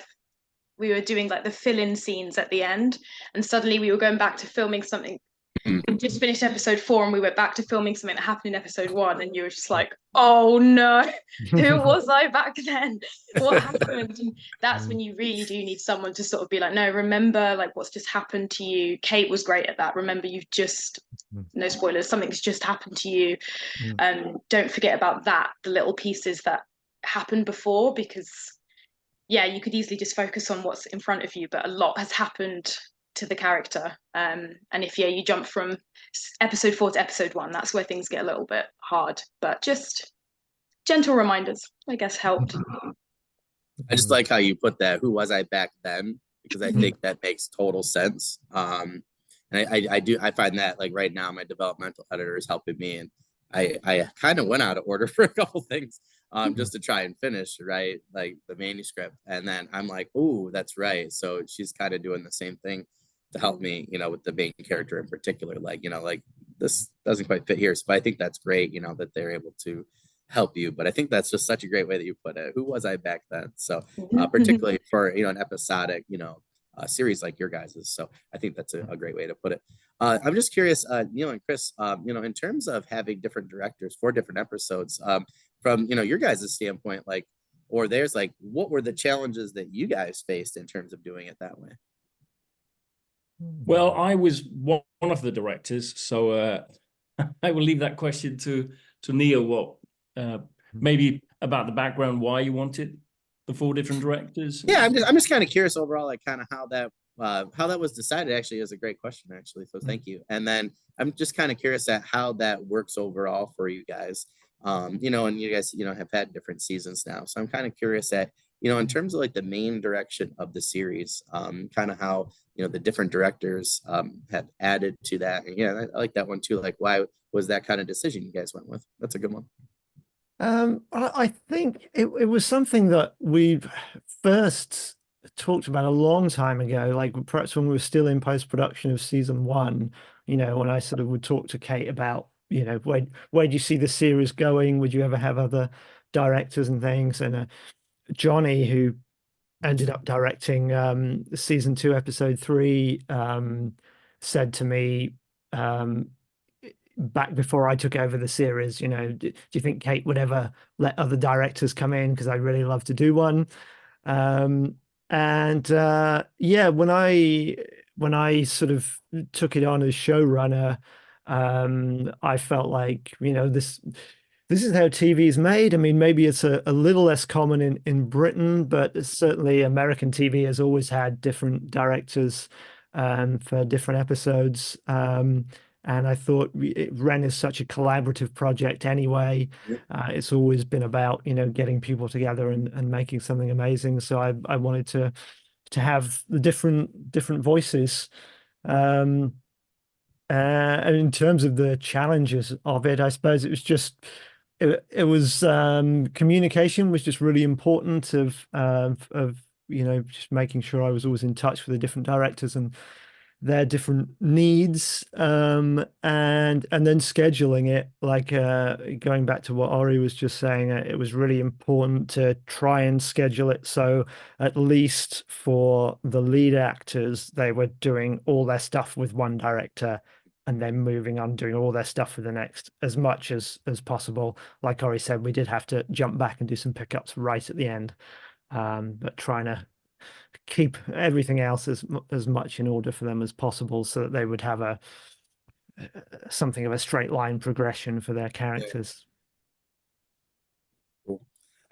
doing like the fill-in scenes at the end, and suddenly we were going back to filming something. We just finished episode 4 and we went back to filming something that happened in episode 1, and you were just like, oh no, who was I back then? What happened? And that's when you really do need someone to sort of be like, no, remember like what's just happened to you. Kate was great at that. Remember, you've just, no spoilers, something's just happened to you. Don't forget about that, the little pieces that happened before, because yeah, you could easily just focus on what's in front of you, but a lot has happened to the character. And if you jump from episode 4 to episode 1, that's where things get a little bit hard. But just gentle reminders, I guess, helped. I just like how you put that, who was I back then? Because I think that makes total sense. And I find that like right now my developmental editor is helping me, and I kind of went out of order for a couple things just to try and finish, right, like the manuscript. And then I'm like, oh, that's right. So she's kind of doing the same thing to help me, you know, with the main character in particular, like, you know, like this doesn't quite fit here. So I think that's great, you know, that they're able to help you. But I think that's just such a great way that you put it. Who was I back then? So particularly for, you know, an episodic, you know, series like your guys's. So I think that's a great way to put it. I'm just curious, Neil and Chris, you know, in terms of having different directors for different episodes, from, you know, your guys' standpoint, like, or theirs, like, what were the challenges that you guys faced in terms of doing it that way? Well, I was one of the directors, so I will leave that question to Neil. What maybe about the background, why you wanted the 4 different directors? Yeah, I'm just kind of curious overall, like kind of how that was decided. Actually, is a great question, actually. So thank you. And then I'm just kind of curious at how that works overall for you guys. You know, and you guys, you know, have had different seasons now. So I'm kind of curious at, you know, in terms of like the main direction of the series, kind of how, you know, the different directors have added to that. And yeah, I like that one too. Like, why was that kind of decision you guys went with? That's a good one. I think it was something that we first talked about a long time ago, like perhaps when we were still in post-production of season 1, you know, when I sort of would talk to Kate about, you know, where do you see the series going? Would you ever have other directors and things? And Johnny, who ended up directing season 2, episode 3, said to me, back before I took over the series, you know, do you think Kate would ever let other directors come in? Because I'd really love to do one. Yeah, when I sort of took it on as showrunner, I felt like, you know, this is how TV is made. I mean, maybe it's a little less common in Britain, but certainly American TV has always had different directors for different episodes. And I thought Ren is such a collaborative project anyway. It's always been about, you know, getting people together and making something amazing. So I wanted to have the different voices. And in terms of the challenges of it, I suppose it was just it was communication was just really important of you know, just making sure I was always in touch with the different directors and their different needs, and then scheduling it, like going back to what Ori was just saying, it was really important to try and schedule it so at least for the lead actors, they were doing all their stuff with one director and then moving on doing all their stuff for the next, as much as possible. Like Ori said, we did have to jump back and do some pickups right at the end, but trying to keep everything else as much in order for them as possible so that they would have something of a straight line progression for their characters. Cool.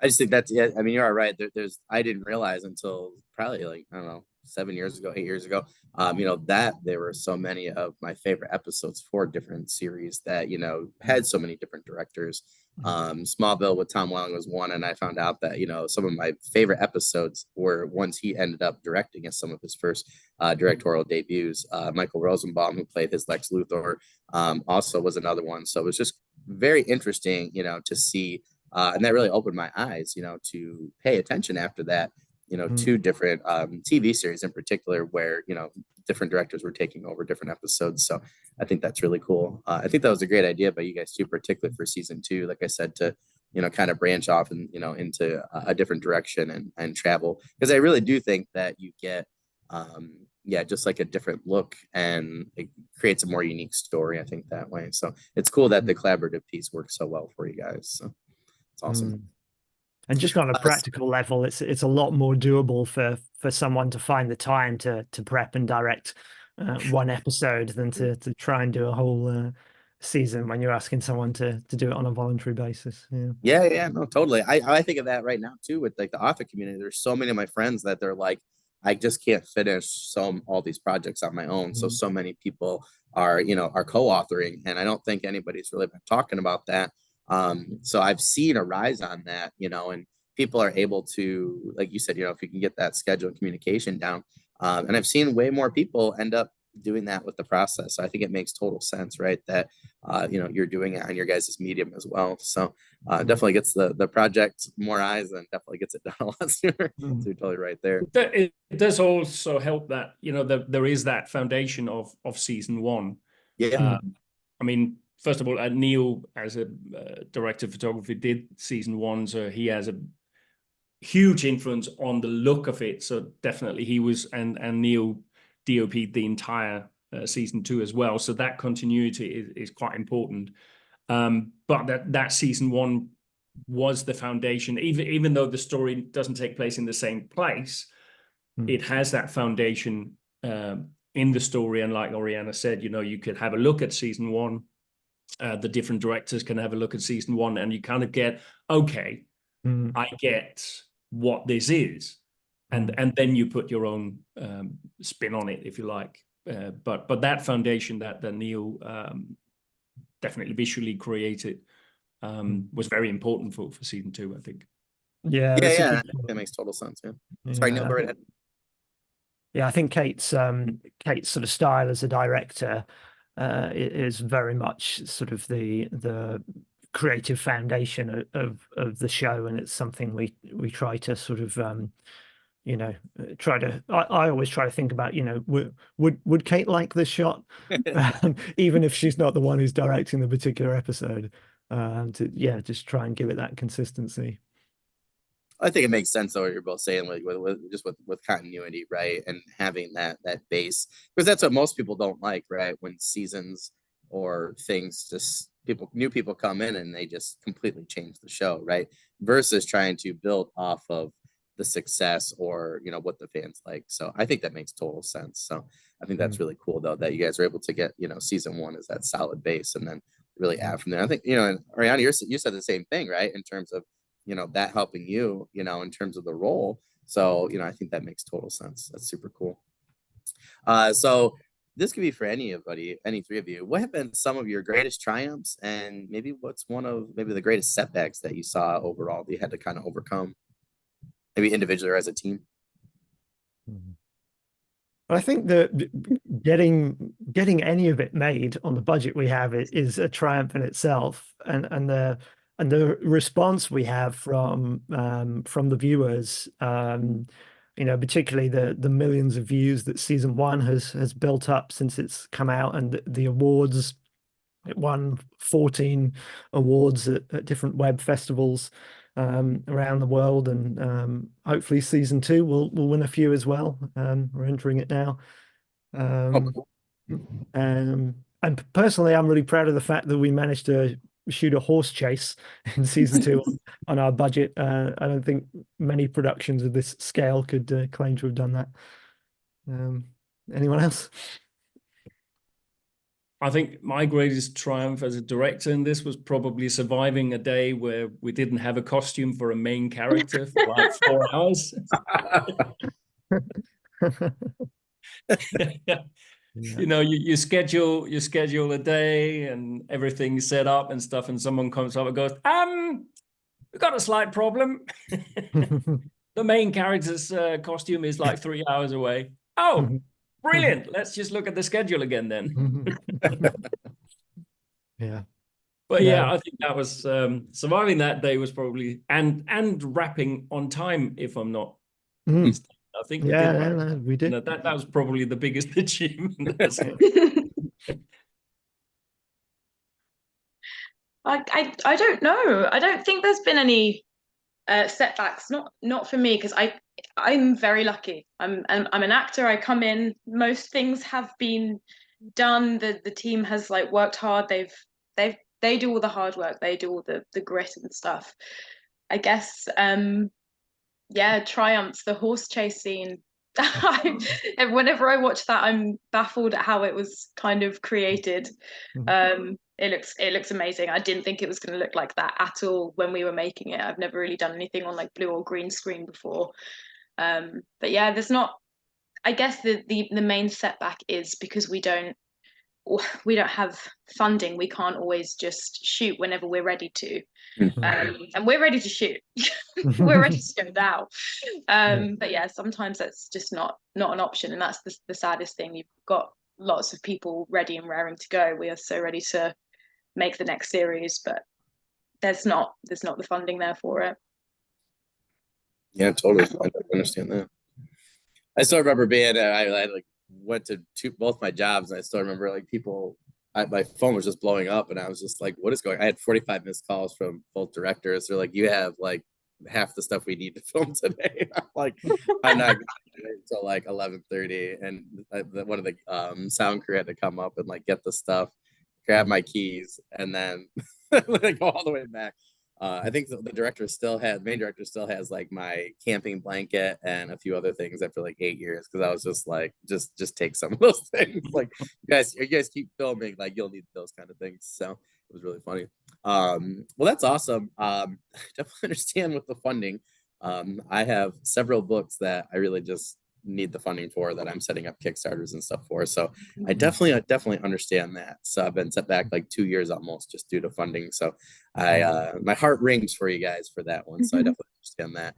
I just think that's, yeah, I mean, you're all right. There's I didn't realize until probably like, I don't know, 7 years ago, 8 years ago, you know, that there were so many of my favorite episodes for different series that, you know, had so many different directors. Smallville with Tom Welling was one, and I found out that, you know, some of my favorite episodes were ones he ended up directing as some of his first directorial debuts. Michael Rosenbaum, who played his Lex Luthor, also was another one. So it was just very interesting, you know, to see, and that really opened my eyes, you know, to pay attention after that, you know, 2 different TV series in particular where, you know, different directors were taking over different episodes. So I think that's really cool. I think that was a great idea by you guys too, particularly for season 2, like I said, to, you know, kind of branch off and, you know, into a different direction and travel. Because I really do think that you get, yeah, just like a different look, and it creates a more unique story, I think, that way. So it's cool that the collaborative piece works so well for you guys. So it's awesome. And just on a practical level, it's a lot more doable for someone to find the time to prep and direct one episode than to try and do a whole season when you're asking someone to do it on a voluntary basis. Yeah, no, totally. I think of that right now too with like the author community. There's so many of my friends that they're like, I just can't finish all these projects on my own. So many people are, you know, are co-authoring, and I don't think anybody's really been talking about that. So I've seen a rise on that, you know, and people are able to, like you said, you know, if you can get that schedule and communication down, and I've seen way more people end up doing that with the process. So I think it makes total sense, right? That, you know, you're doing it on your guys' medium as well. So definitely gets the project more eyes and definitely gets it done a lot sooner. So you're totally right there. It does also help that, you know, there is that foundation of season 1. Yeah. I mean, first of all, Neil, as a director of photography, did season 1, so he has a huge influence on the look of it. So definitely he was, and Neil DOP'd the entire season 2 as well. So that continuity is quite important. But that season 1 was the foundation, even though the story doesn't take place in the same place, it has that foundation in the story. And like Oriana said, you know, you could have a look at season 1 the different directors can have a look at season 1, and you kind of get, okay, I get what this is, and then you put your own spin on it, if you like. But that foundation that Neil definitely visually created was very important for season 2, I think. Yeah, that makes total sense. Sorry, Neil, go right ahead. Yeah, I think Kate's sort of style as a director is very much sort of the creative foundation of the show, and it's something we try to sort of I always try to think about, would Kate like this shot, even if she's not the one who's directing the particular episode, just try and give it that consistency. I think it makes sense though what you're both saying, like with continuity, right, and having that base, because that's what most people don't like, right? When seasons or things just new people come in and they just completely change the show, right? Versus trying to build off of the success or what the fans like. So I think that makes total sense. So I think that's really cool though that you guys are able to get season 1 is that solid base and then really add from there. I think and Oriana, you said the same thing, right? In terms of that helping you, in terms of the role. So, I think that makes total sense. That's super cool. So this could be for anybody, any three of you. What have been some of your greatest triumphs, and maybe what's one of the greatest setbacks that you saw overall that you had to kind of overcome, maybe individually or as a team? I think that getting any of it made on the budget we have is a triumph in itself, and the response we have from the viewers, particularly the millions of views that season 1 has built up since it's come out, and the awards. It won 14 awards at different web festivals around the world, and hopefully season 2 will win a few as well. We're entering it now. And personally, I'm really proud of the fact that we managed to shoot a horse chase in season 2 on our budget. I don't think many productions of this scale could claim to have done that. Anyone else? I think my greatest triumph as a director in this was probably surviving a day where we didn't have a costume for a main character for like 4 hours. You schedule a day and everything's set up and stuff, and someone comes up and goes, we've got a slight problem. The main character's costume is like 3 hours away. Oh, brilliant. Let's just look at the schedule again then. Yeah. But yeah, I think that was surviving that day was probably and wrapping on time, if I'm not mistaken. I think we did. That was probably the biggest achievement. I don't know. I don't think there's been any setbacks. Not for me, because I'm very lucky. I'm an actor. I come in. Most things have been done. The team has like worked hard. They do all the hard work. They do all the grit and stuff. I guess triumphs, the horse chase scene. Whenever I watch that, I'm baffled at how it was kind of created. It looks amazing. I didn't think it was going to look like that at all when we were making it. I've never really done anything on like blue or green screen before. But yeah, there's not. I guess the main setback is because we don't have funding. We can't always just shoot whenever we're ready to. And we're ready to shoot. We're ready to go now. But yeah, sometimes that's just not an option, and that's the saddest thing. You've got lots of people ready and raring to go. We are so ready to make the next series, but there's not the funding there for it. Yeah, totally. I understand that. I still remember being I went to both my jobs, and I still remember like people. My phone was just blowing up, and I was just like, "What is going?" I had 45 missed calls from both directors. They're like, "You have like half the stuff we need to film today." I'm like, "I'm not going to do it until like 11:30," and one of the sound crew had to come up and like get the stuff, grab my keys, and then go all the way back. I think the main director still has like my camping blanket and a few other things after like 8 years, because I was just like, just take some of those things. Like, you guys keep filming, like you'll need those kind of things. So was really funny. Well, that's awesome. I definitely understand with the funding. I have several books that I really just need the funding for, that I'm setting up Kickstarters and stuff for. So I definitely understand that. So I've been set back like 2 years almost just due to funding. So my heart rings for you guys for that one. So I definitely understand that.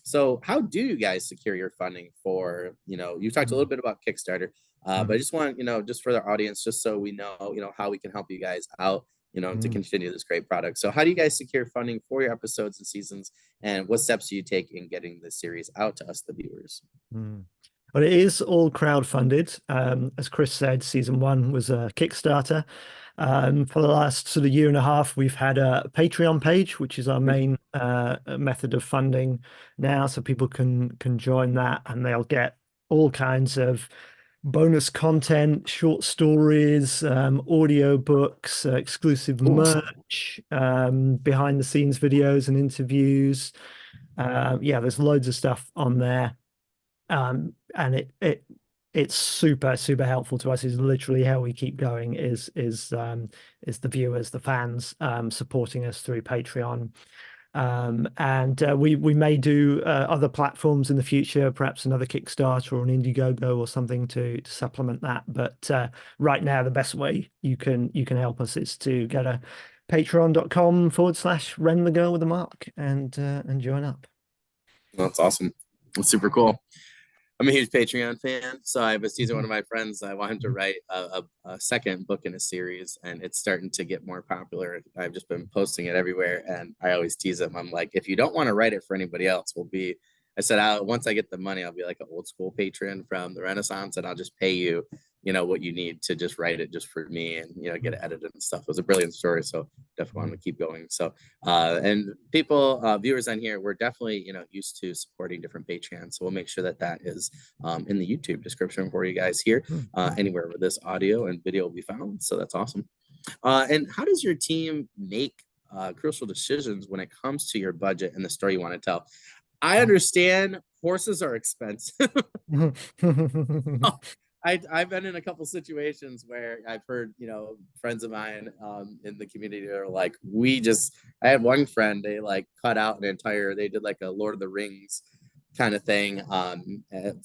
So how do you guys secure your funding for, you talked a little bit about Kickstarter, but I just want, just for the audience, just so we know, how we can help you guys out, to continue this great product. So how do you guys secure funding for your episodes and seasons, and what steps do you take in getting the series out to us, the viewers? Well, it is all crowdfunded. As Chris said, season 1 was a Kickstarter. For the last sort of year and a half, we've had a Patreon page, which is our main method of funding now. So people can join that, and they'll get all kinds of bonus content, short stories, audio books, exclusive merch, behind the scenes videos and interviews. Yeah, there's loads of stuff on there. And it's super helpful to us. Is literally how we keep going, is the viewers, the fans, supporting us through Patreon. And we may do other platforms in the future, perhaps another Kickstarter or an Indiegogo or something to supplement that. But right now, the best way you can help us is to go to patreon.com/Ren the Girl with a Mark and join up. That's awesome. That's super cool. I'm a huge Patreon fan, so I was teasing one of my friends. I want him to write a second book in a series, and it's starting to get more popular. I've just been posting it everywhere, and I always tease him. I'm like, if you don't want to write it for anybody else, I said, once I get the money, I'll be like an old school patron from the Renaissance, and I'll just pay you, what you need to just write it just for me and, get it edited and stuff. It was a brilliant story. So definitely want to keep going. So, and people, viewers on here, we're definitely, used to supporting different Patreons. So we'll make sure that is in the YouTube description for you guys here, anywhere where this audio and video will be found. So that's awesome. And how does your team make crucial decisions when it comes to your budget and the story you want to tell? I understand horses are expensive. I've been in a couple situations where I've heard, friends of mine in the community are like, I had one friend, they like cut out they did like a Lord of the Rings kind of thing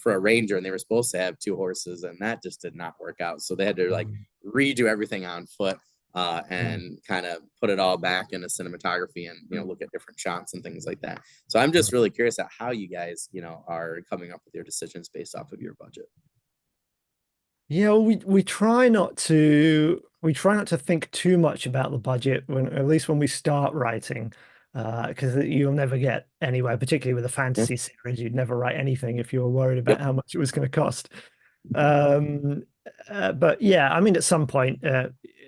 for a ranger, and they were supposed to have 2 horses, and that just did not work out. So they had to like redo everything on foot and kind of put it all back into cinematography and, look at different shots and things like that. So I'm just really curious at how you guys, are coming up with your decisions based off of your budget. Yeah, we try not to think too much about the budget at least when we start writing, because you'll never get anywhere, particularly with a fantasy series. You'd never write anything if you were worried about how much it was going to cost. But yeah, I mean, at some point,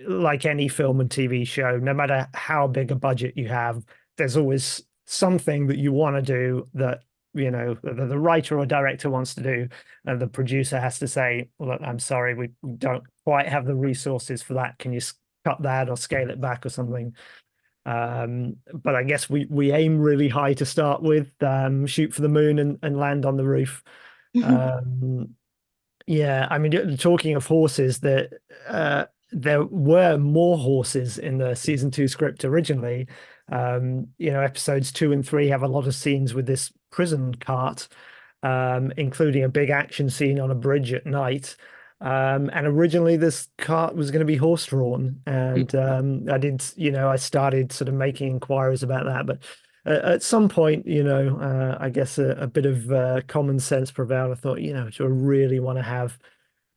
like any film and TV show, no matter how big a budget you have, there's always something that you want to do that the writer or director wants to do, and the producer has to say, look, I'm sorry, we don't quite have the resources for that. Can you cut that or scale it back or something? But I guess we aim really high to start with, shoot for the moon and land on the roof. Yeah, I mean, talking of horses, there were more horses in the season 2 script originally. Episodes 2 and 3 have a lot of scenes with this prison cart, including a big action scene on a bridge at night. And originally this cart was going to be horse-drawn, and I started sort of making inquiries about that, but at some point, I guess a bit of common sense prevailed. I thought, do I really want to have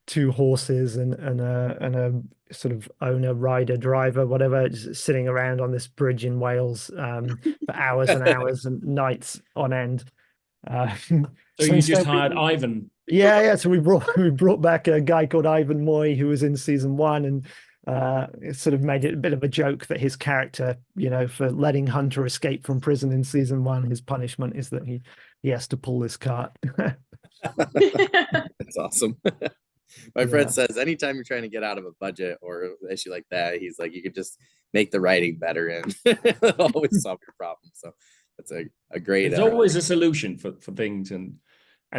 2 horses and a sort of owner, rider, driver, whatever, just sitting around on this bridge in Wales for hours and hours and nights on end? So you just hired Ivan? Yeah. So we brought back a guy called Ivan Moy, who was in season 1, and it sort of made it a bit of a joke that his character, for letting Hunter escape from prison in season 1, his punishment is that he has to pull this cart. That's awesome. My friend says anytime you're trying to get out of a budget or an issue like that, he's like, you could just make the writing better and always solve your problem. So that's a great. There's always a solution for things, and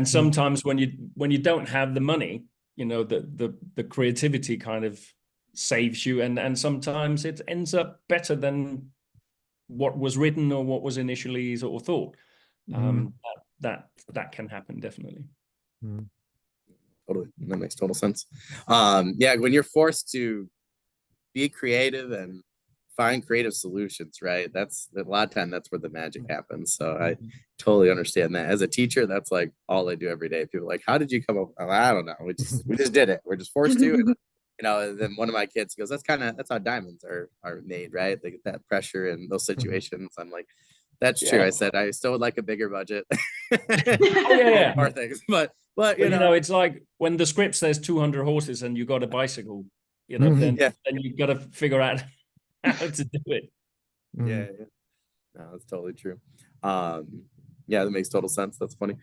sometimes when you don't have the money, the creativity kind of saves you, and sometimes it ends up better than what was written or what was initially sort of thought. That can happen, definitely. Totally, that makes total sense. Yeah, when you're forced to be creative and find creative solutions, right? That's a lot of time that's where the magic happens. So I totally understand that. As a teacher, that's like all I do every day. People are like, how did you come up? I don't know. We just did it. We're just forced to. And, and then one of my kids goes, that's how diamonds are made, right? They get that pressure in those situations. I'm like, that's true. I said I still would like a bigger budget. More things, but it's like when the script says 200 horses and you got a bicycle, then you got to figure out how to do it. Yeah. No, that's totally true. Yeah, that makes total sense. That's funny.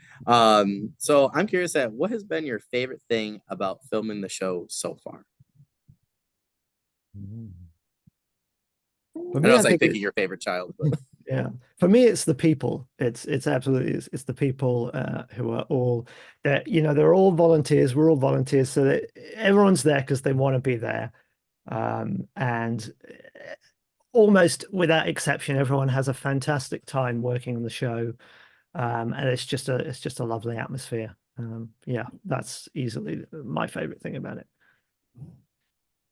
So I'm curious at what has been your favorite thing about filming the show so far? I know it's like picking your favorite child, but yeah, for me it's the people. It's absolutely it's the people who are all that they're all volunteers. We're all volunteers, so that everyone's there because they want to be there, and almost without exception, everyone has a fantastic time working on the show, and it's just a lovely atmosphere. Yeah, that's easily my favorite thing about it.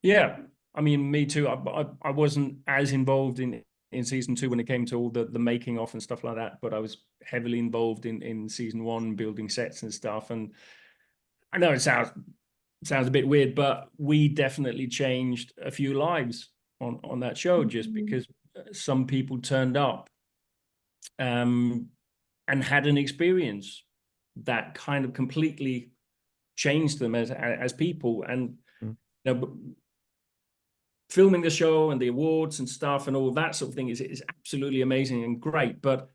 Yeah, I mean, me too. I wasn't as involved in season 2 when it came to all the making of and stuff like that, but I was heavily involved in season 1, building sets and stuff. And I know it sounds a bit weird, but we definitely changed a few lives on that show just because some people turned up and had an experience that kind of completely changed them as people. And filming the show and the awards and stuff and all that sort of thing is absolutely amazing and great. But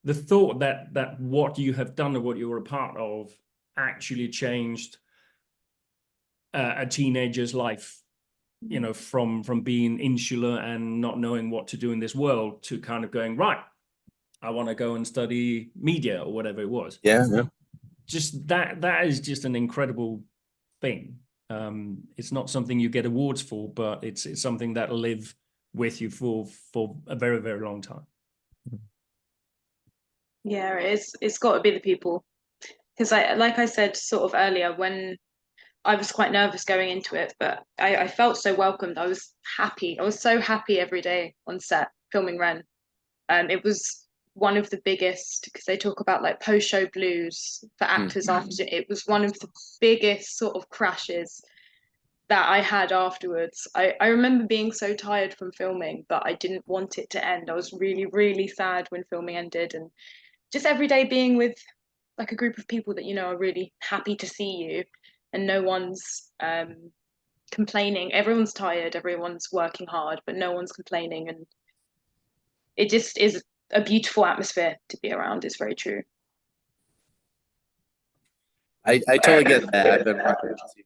the thought that what you have done and what you were a part of actually changed a teenager's life, from being insular and not knowing what to do in this world to kind of going, right, I want to go and study media or whatever it was. Yeah. Just that is just an incredible thing. It's not something you get awards for, but it's something that'll live with you for a very, very long time. Yeah, it's got to be the people, because like I said sort of earlier, when I was quite nervous going into it, but I felt so welcomed. I was happy. I was so happy every day on set filming Ren. It was one of the biggest, because they talk about like post-show blues for actors after it was one of the biggest sort of crashes that I had afterwards. I remember being so tired from filming, but I didn't want it to end. I was really, really sad when filming ended, and just every day being with like a group of people that are really happy to see you, and no one's complaining. Everyone's tired, everyone's working hard, but no one's complaining, and it just is a beautiful atmosphere to be around. It's very true. I totally get that. I've been wanting to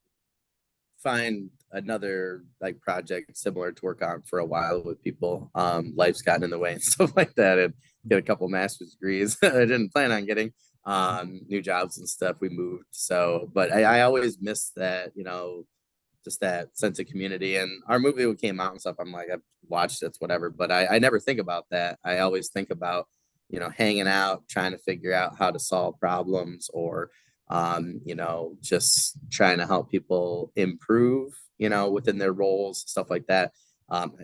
find another like project similar to work on for a while with people. Life's gotten in the way and stuff like that, and get a couple master's degrees. I didn't plan on getting new jobs and stuff. We moved, so but I always miss that, just that sense of community. And our movie came out and stuff, I'm like, I've watched it, whatever, but I never think about that. I always think about hanging out, trying to figure out how to solve problems, or just trying to help people improve, within their roles, stuff like that.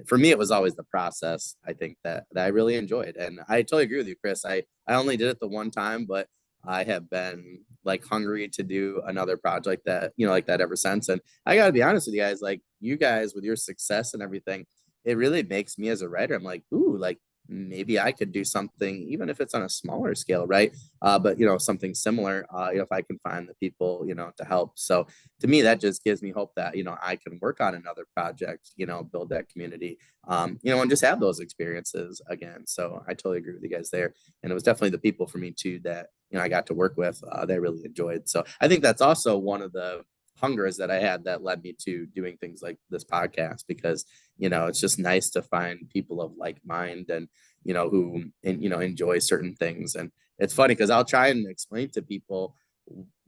For me, it was always the process, I think, that I really enjoyed. And I totally agree with you, Chris. I only did it the one time, but I have been like hungry to do another project that, like that ever since. And I got to be honest with you guys, like you guys with your success and everything, it really makes me as a writer, I'm like, ooh, like maybe I could do something, even if it's on a smaller scale, right? But something similar, if I can find the people, to help. So to me, that just gives me hope that I can work on another project, build that community, and just have those experiences again. So I totally agree with you guys there. And it was definitely the people for me too that I got to work with that I really enjoyed. So I think that's also one of the hungers that I had that led me to doing things like this podcast, because it's just nice to find people of like mind and who enjoy certain things. And it's funny because I'll try and explain to people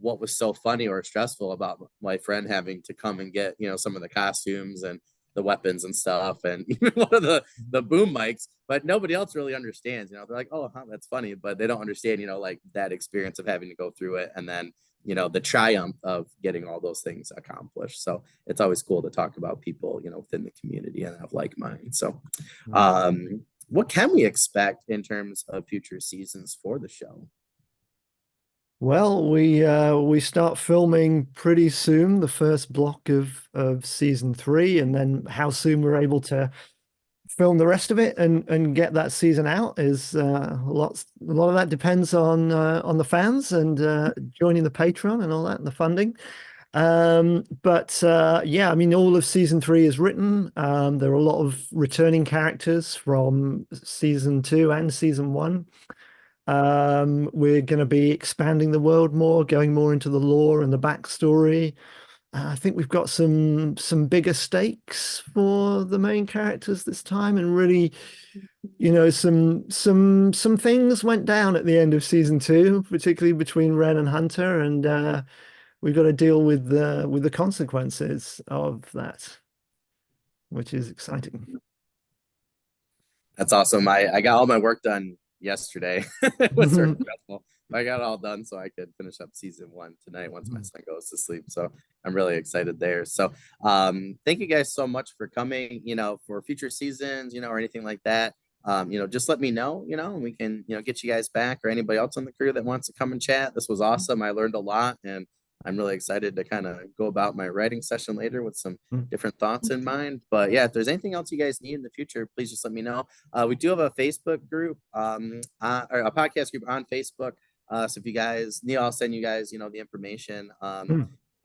what was so funny or stressful about my friend having to come and get some of the costumes and the weapons and stuff, and even one of the boom mics, but nobody else really understands. They're like, oh, huh, that's funny, but they don't understand, like that experience of having to go through it, and then the triumph of getting all those things accomplished. So it's always cool to talk about people, within the community and have like mind. So, what can we expect in terms of future seasons for the show? Well, we start filming pretty soon, the first block of season 3, and then how soon we're able to film the rest of it and get that season out is a lot of that depends on the fans and joining the Patreon and all that, and the funding. But yeah, I mean, all of season 3 is written. There are a lot of returning characters from season 2 and season 1. We're going to be expanding the world more, going more into the lore and the backstory. I think we've got some bigger stakes for the main characters this time, and really, some things went down at the end of season 2, particularly between Ren and Hunter, and we've got to deal with the consequences of that, which is exciting. That's awesome. I got all my work done yesterday. It was very stressful. I got it all done so I could finish up season 1 tonight once my son goes to sleep. So I'm really excited there. So thank you guys so much for coming, for future seasons, or anything like that. Just let me know, and we can, get you guys back, or anybody else on the crew that wants to come and chat. This was awesome. I learned a lot, and I'm really excited to kind of go about my writing session later with some different thoughts in mind. But yeah, if there's anything else you guys need in the future, please just let me know. We do have a Facebook group, or a podcast group on Facebook. So if you guys, Neil, I'll send you guys, the information.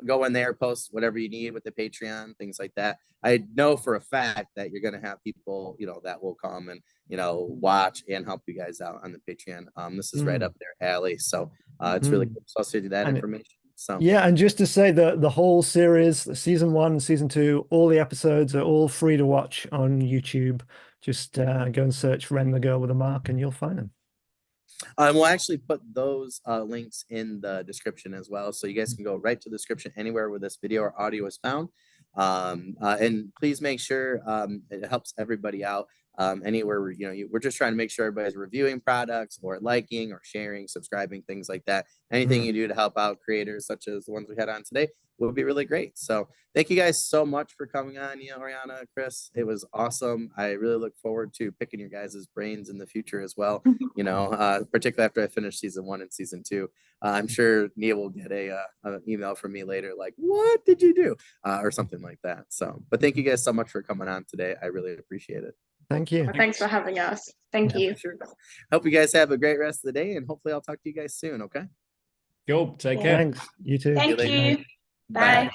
Go in there, post whatever you need with the Patreon, things like that. I know for a fact that you're going to have people, that will come and, watch and help you guys out on the Patreon. This is right up their alley. So it's really cool. So I'll send you that information. So yeah, and just to say the whole series, season 1 and season 2, all the episodes are all free to watch on YouTube. Just go and search Ren the Girl with a Mark and you'll find them. We'll actually put those links in the description as well, so you guys can go right to the description anywhere where this video or audio is found. And please make sure it helps everybody out. Anywhere where, we're just trying to make sure everybody's reviewing products or liking or sharing, subscribing, things like that. Anything you do to help out creators such as the ones we had on today would be really great. So thank you guys so much for coming on, Oriana, Chris. It was awesome. I really look forward to picking your guys' brains in the future as well. Particularly after I finish season 1 and season 2. I'm sure Neil will get an email from me later, like, what did you do? Or something like that. So, but thank you guys so much for coming on today. I really appreciate it. Thank you. Well, thanks for having us. Thank you. Sure. Hope you guys have a great rest of the day, and hopefully I'll talk to you guys soon. Okay. Go. Take care. Thanks. You too. Thank you. Bye. Bye.